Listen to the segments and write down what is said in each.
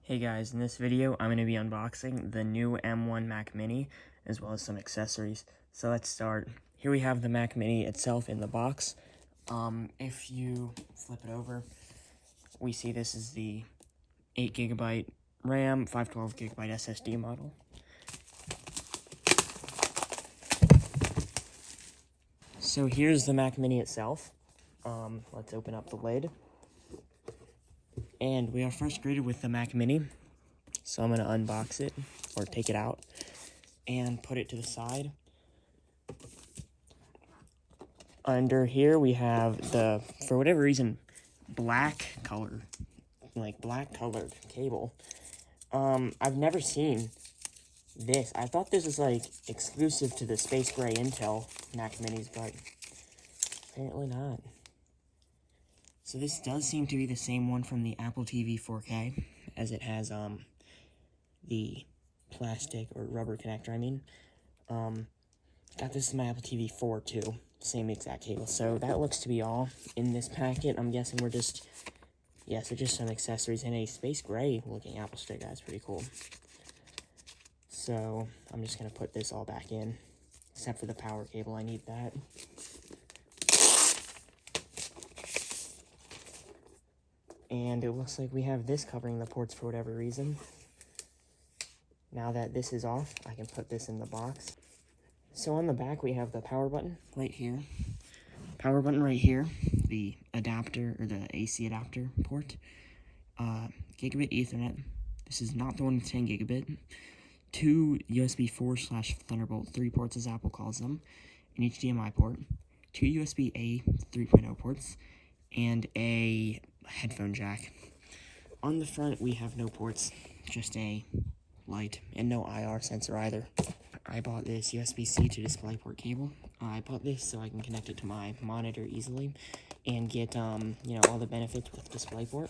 Hey guys, in this video I'm going to be unboxing the new M1 Mac Mini as well as some accessories. So let's start. Here we have the Mac Mini itself in the box. If you flip it over, we see this is the 8GB RAM, 512GB SSD model. So here's the Mac Mini itself. Let's open up the lid. And we are first greeted with the Mac Mini. So I'm going to unbox it, or take it out, and put it to the side. Under here we have the, for whatever reason, black colored cable. I've never seen this. I thought this was like exclusive to the Space Gray Intel Mac Minis, but apparently not. So this does seem to be the same one from the Apple TV 4K, as it has the plastic or rubber connector, got this in my Apple TV 4 too, same exact cable. So that looks to be all in this packet. I'm guessing we're just, so just some accessories and a space gray looking Apple stick. That's pretty cool. So I'm just gonna put this all back in, except for the power cable. I need that. And it looks like we have this covering the ports for whatever reason. Now that this is off, I can put this in the box. So on the back, we have the power button right here. Power button right here, the adapter, or the AC adapter port. Gigabit Ethernet. This is not the one with 10 gigabit. 2 USB 4/Thunderbolt 3 ports, as Apple calls them. An HDMI port. 2 USB-A 3.0 ports. And a headphone jack. On the front, we have no ports, just a light, and no IR sensor either. I bought this USB-C to DisplayPort cable. I bought this so I can connect it to my monitor easily and get, all the benefits with DisplayPort.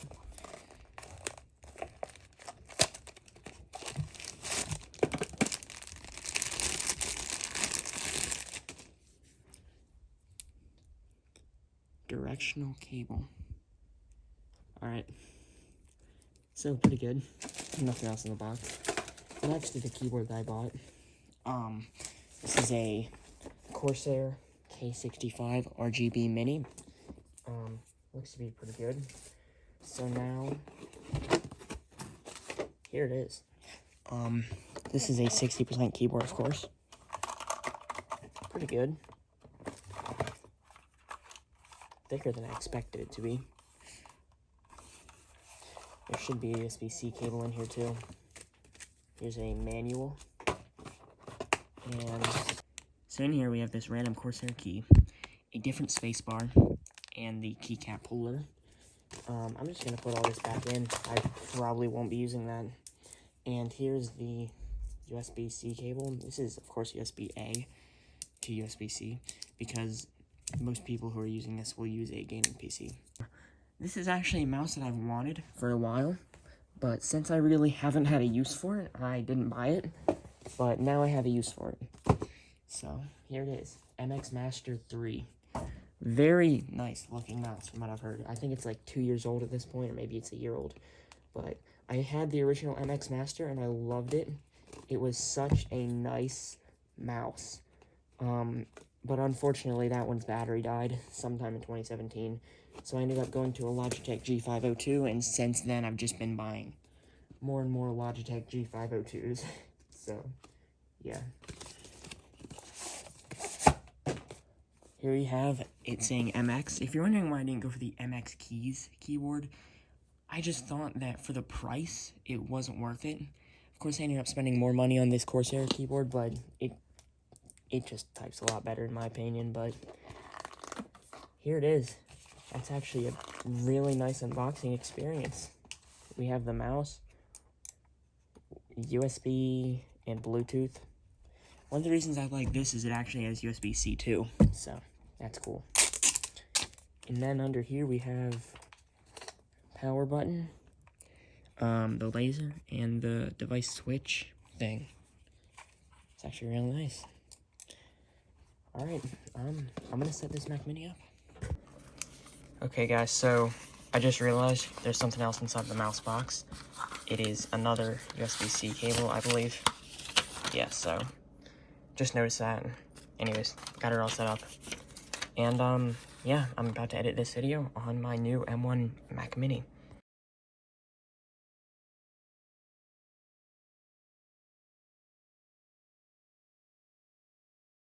Directional cable. Alright. So, pretty good. Nothing else in the box. Next to the keyboard that I bought. This is a Corsair K65 RGB Mini. Looks to be pretty good. So now, here it is. This is a 60% keyboard, of course. Pretty good. Thicker than I expected it to be. There should be a USB-C cable in here too. Here's a manual. And so in here we have this random Corsair key, a different space bar, and the keycap holder. I'm just going to put all this back in. I probably won't be using that. And here's the USB-C cable. This is, of course, USB-A to USB-C, because most people who are using this will use a gaming PC. This is actually a mouse that I've wanted for a while, but since I really haven't had a use for it, I didn't buy it, but now I have a use for it. So, here it is, MX Master 3. Very nice looking mouse from what I've heard. I think it's like 2 years old at this point, or maybe it's a year old, but I had the original MX Master and I loved it. It was such a nice mouse. But unfortunately, that one's battery died sometime in 2017. So I ended up going to a Logitech G502, and since then, I've just been buying more and more Logitech G502s. So, yeah. Here we have it saying MX. If you're wondering why I didn't go for the MX Keys keyboard, I just thought that for the price, it wasn't worth it. Of course, I ended up spending more money on this Corsair keyboard, but it just types a lot better in my opinion. But here it is. That's actually a really nice unboxing experience. We have the mouse, USB, and Bluetooth. One of the reasons I like this is it actually has USB-C too, so that's cool. And then under here we have power button, the laser, and the device switch thing. It's actually really nice. Alright, I'm gonna set this Mac Mini up. Okay guys, so I just realized there's something else inside the mouse box. It is another USB-C cable, I believe. Yeah, so just noticed that. Anyways, got it all set up. And, yeah, I'm about to edit this video on my new M1 Mac Mini.